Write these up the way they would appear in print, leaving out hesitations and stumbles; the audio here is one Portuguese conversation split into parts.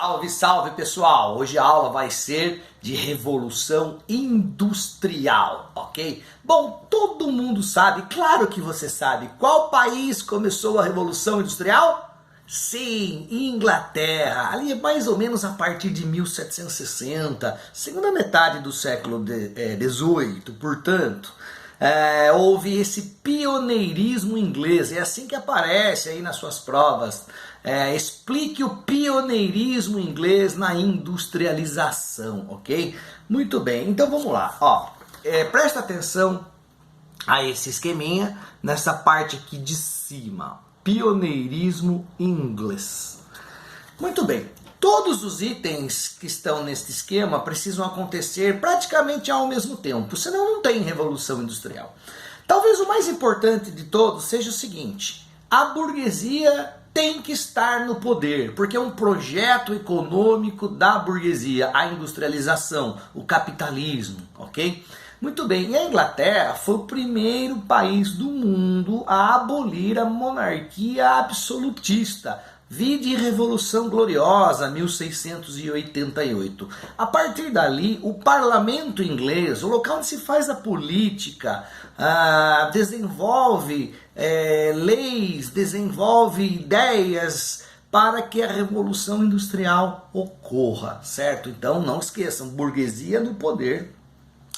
Salve, salve pessoal! Hoje a aula vai ser de Revolução Industrial, ok? Bom, todo mundo sabe, claro que você sabe, qual país começou a Revolução Industrial? Sim, Inglaterra, ali mais ou menos a partir de 1760, segunda metade do século XVIII, portanto. Houve esse pioneirismo inglês, é assim que aparece aí nas suas provas. Explique o pioneirismo inglês na industrialização, ok? Muito bem, então vamos lá. Presta atenção a esse esqueminha, nessa parte aqui de cima, pioneirismo inglês. Muito bem. Todos os itens que estão neste esquema precisam acontecer praticamente ao mesmo tempo, senão não tem revolução industrial. Talvez o mais importante de todos seja o seguinte: a burguesia tem que estar no poder, porque é um projeto econômico da burguesia, a industrialização, o capitalismo, ok? Muito bem, e a Inglaterra foi o primeiro país do mundo a abolir a monarquia absolutista. Vide Revolução Gloriosa, 1688. A partir dali, o parlamento inglês, o local onde se faz a política, desenvolve leis, desenvolve ideias para que a Revolução Industrial ocorra, certo? Então não esqueçam, burguesia no poder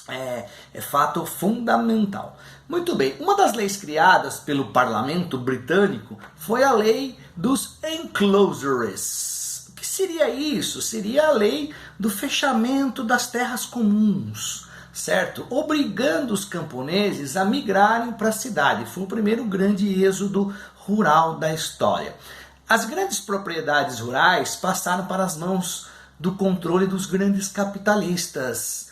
é fato fundamental. Muito bem, uma das leis criadas pelo parlamento britânico foi a lei dos enclosures. O que seria isso? Seria a lei do fechamento das terras comuns, certo? Obrigando os camponeses a migrarem para a cidade. Foi o primeiro grande êxodo rural da história. As grandes propriedades rurais passaram para as mãos do controle dos grandes capitalistas.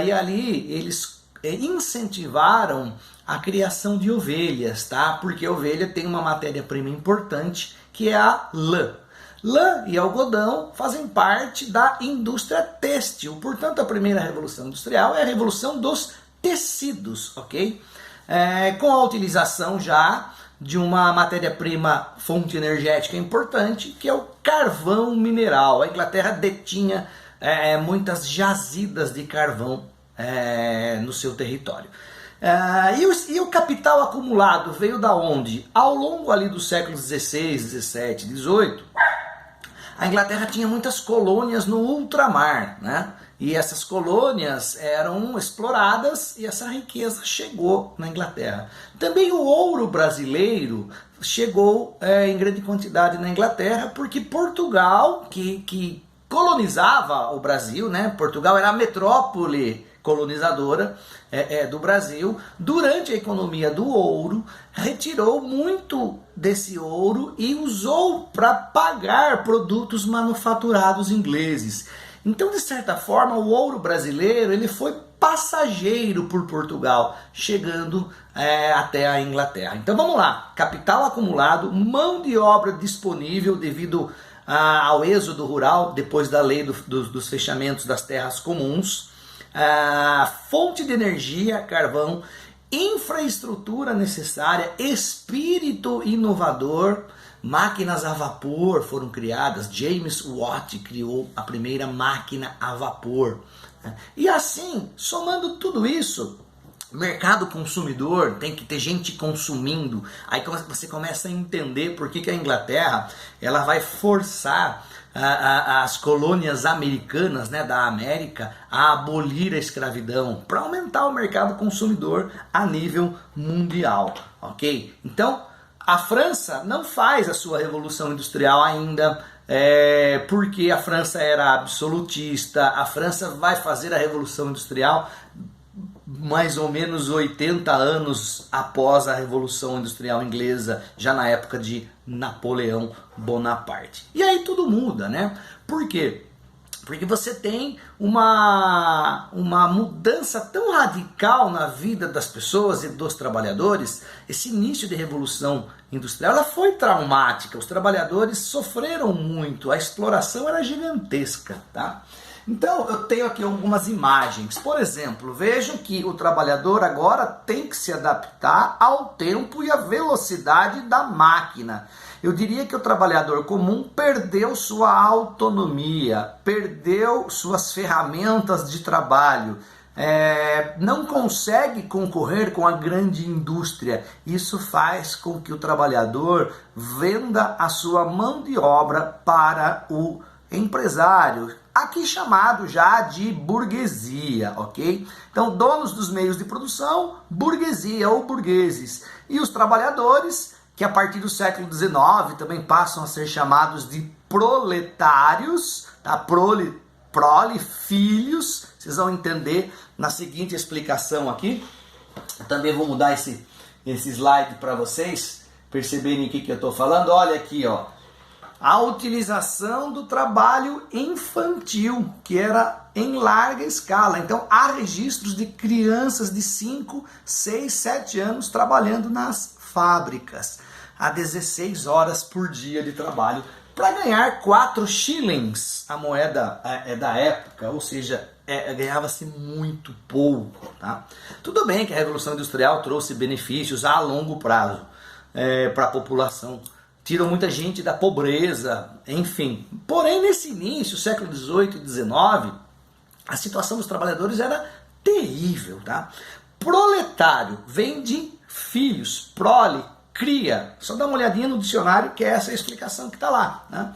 E ali eles incentivaram a criação de ovelhas, tá? Porque a ovelha tem uma matéria-prima importante, que é a lã. Lã e algodão fazem parte da indústria têxtil. Portanto, a primeira revolução industrial é a revolução dos tecidos, ok? Com a utilização já de uma matéria-prima fonte energética importante, que é o carvão mineral. A Inglaterra detinha muitas jazidas de carvão no seu território. E o capital acumulado veio da onde? Ao longo ali dos séculos XVI, XVII, XVIII, a Inglaterra tinha muitas colônias no ultramar, né? E essas colônias eram exploradas e essa riqueza chegou na Inglaterra. Também o ouro brasileiro chegou em grande quantidade na Inglaterra, porque Portugal, que colonizava o Brasil, né? Portugal era a metrópole colonizadora do Brasil. Durante a economia do ouro, retirou muito desse ouro e usou para pagar produtos manufaturados ingleses. Então, de certa forma, o ouro brasileiro ele foi passageiro por Portugal, chegando até a Inglaterra. Então vamos lá, capital acumulado, mão de obra disponível devido ao êxodo rural, depois da lei dos fechamentos das terras comuns, fonte de energia, carvão, infraestrutura necessária, espírito inovador, máquinas a vapor foram criadas. James Watt criou a primeira máquina a vapor. E assim, somando tudo isso, mercado consumidor, tem que ter gente consumindo. Aí você começa a entender por que a Inglaterra ela vai forçar as colônias americanas, né, da América a abolir a escravidão para aumentar o mercado consumidor a nível mundial, ok? Então a França não faz a sua revolução industrial ainda, porque a França era absolutista. A França vai fazer a revolução industrial mais ou menos 80 anos após a Revolução Industrial Inglesa, já na época de Napoleão Bonaparte. E aí tudo muda, né? Por quê? Porque você tem uma mudança tão radical na vida das pessoas e dos trabalhadores. Esse início de revolução industrial ela foi traumática, os trabalhadores sofreram muito, a exploração era gigantesca, tá? Então eu tenho aqui algumas imagens. Por exemplo, vejam que o trabalhador agora tem que se adaptar ao tempo e à velocidade da máquina. Eu diria que o trabalhador comum perdeu sua autonomia, perdeu suas ferramentas de trabalho, não consegue concorrer com a grande indústria. Isso faz com que o trabalhador venda a sua mão de obra para o empresário, aqui chamado já de burguesia, ok? Então, donos dos meios de produção, burguesia ou burgueses. E os trabalhadores, que a partir do século XIX também passam a ser chamados de proletários, tá? Prole, filhos, vocês vão entender na seguinte explicação aqui. Eu também vou mudar esse slide para vocês perceberem o que eu estou falando. Olha aqui, ó. A utilização do trabalho infantil, que era em larga escala. Então, há registros de crianças de 5, 6, 7 anos trabalhando nas fábricas, a 16 horas por dia de trabalho, para ganhar 4 shillings, a moeda da época, ou seja, ganhava-se muito pouco. Tá? Tudo bem que a Revolução Industrial trouxe benefícios a longo prazo para a população, tirou muita gente da pobreza, enfim. Porém, nesse início, século XVIII e XIX, a situação dos trabalhadores era terrível. Tá? Proletário vem de filhos, prole, cria. Só dá uma olhadinha no dicionário que é essa a explicação que está lá. Né?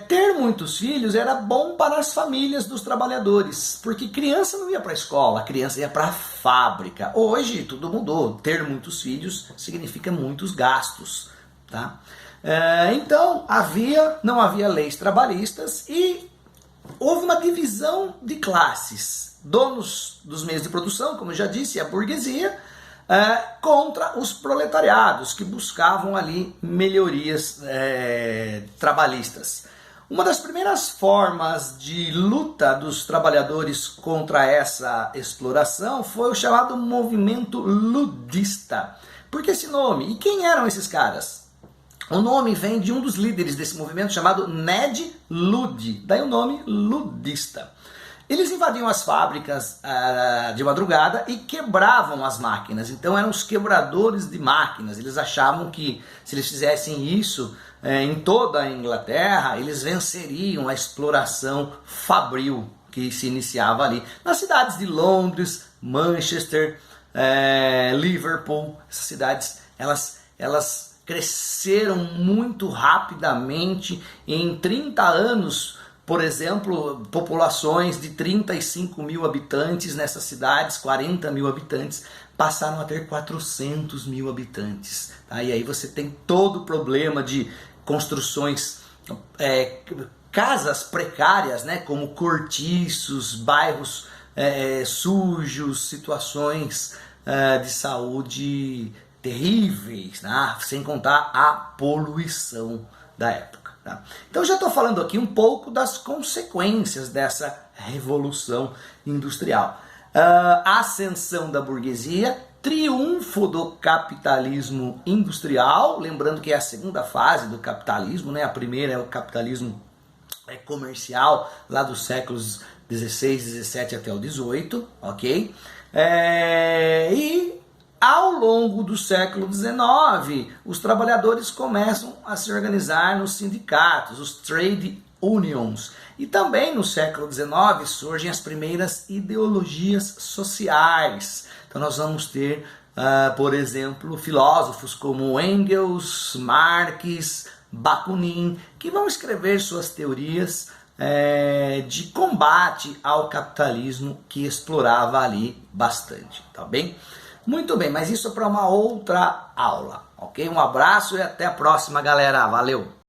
Ter muitos filhos era bom para as famílias dos trabalhadores, porque criança não ia para a escola, criança ia para a fábrica. Hoje tudo mudou, ter muitos filhos significa muitos gastos. Tá? Então não havia leis trabalhistas e houve uma divisão de classes. Donos dos meios de produção, como eu já disse, a burguesia, contra os proletariados, que buscavam ali melhorias trabalhistas. Uma das primeiras formas de luta dos trabalhadores contra essa exploração foi o chamado movimento ludista. Por que esse nome? E quem eram esses caras? O nome vem de um dos líderes desse movimento chamado Ned Ludd, daí o nome ludista. Eles invadiam as fábricas de madrugada e quebravam as máquinas. Então eram os quebradores de máquinas. Eles achavam que se eles fizessem isso em toda a Inglaterra, eles venceriam a exploração fabril que se iniciava ali. Nas cidades de Londres, Manchester, Liverpool, essas cidades, elas cresceram muito rapidamente. Em 30 anos, por exemplo, populações de 35 mil habitantes nessas cidades, 40 mil habitantes, passaram a ter 400 mil habitantes. Tá? E aí você tem todo o problema de construções, casas precárias, né? Como cortiços, bairros sujos, situações de saúde terríveis, né? Sem contar a poluição da época. Tá? Então já estou falando aqui um pouco das consequências dessa revolução industrial. Ascensão da burguesia, triunfo do capitalismo industrial, lembrando que é a segunda fase do capitalismo, né? A primeira é o capitalismo comercial, lá dos séculos 16, 17 até o 18, ok? E ao longo do século XIX, os trabalhadores começam a se organizar nos sindicatos, os trade unions. E também no século XIX surgem as primeiras ideologias sociais. Então nós vamos ter, por exemplo, filósofos como Engels, Marx, Bakunin, que vão escrever suas teorias de combate ao capitalismo que explorava ali bastante, tá bem? Muito bem, mas isso é para uma outra aula, ok? Um abraço e até a próxima, galera. Valeu!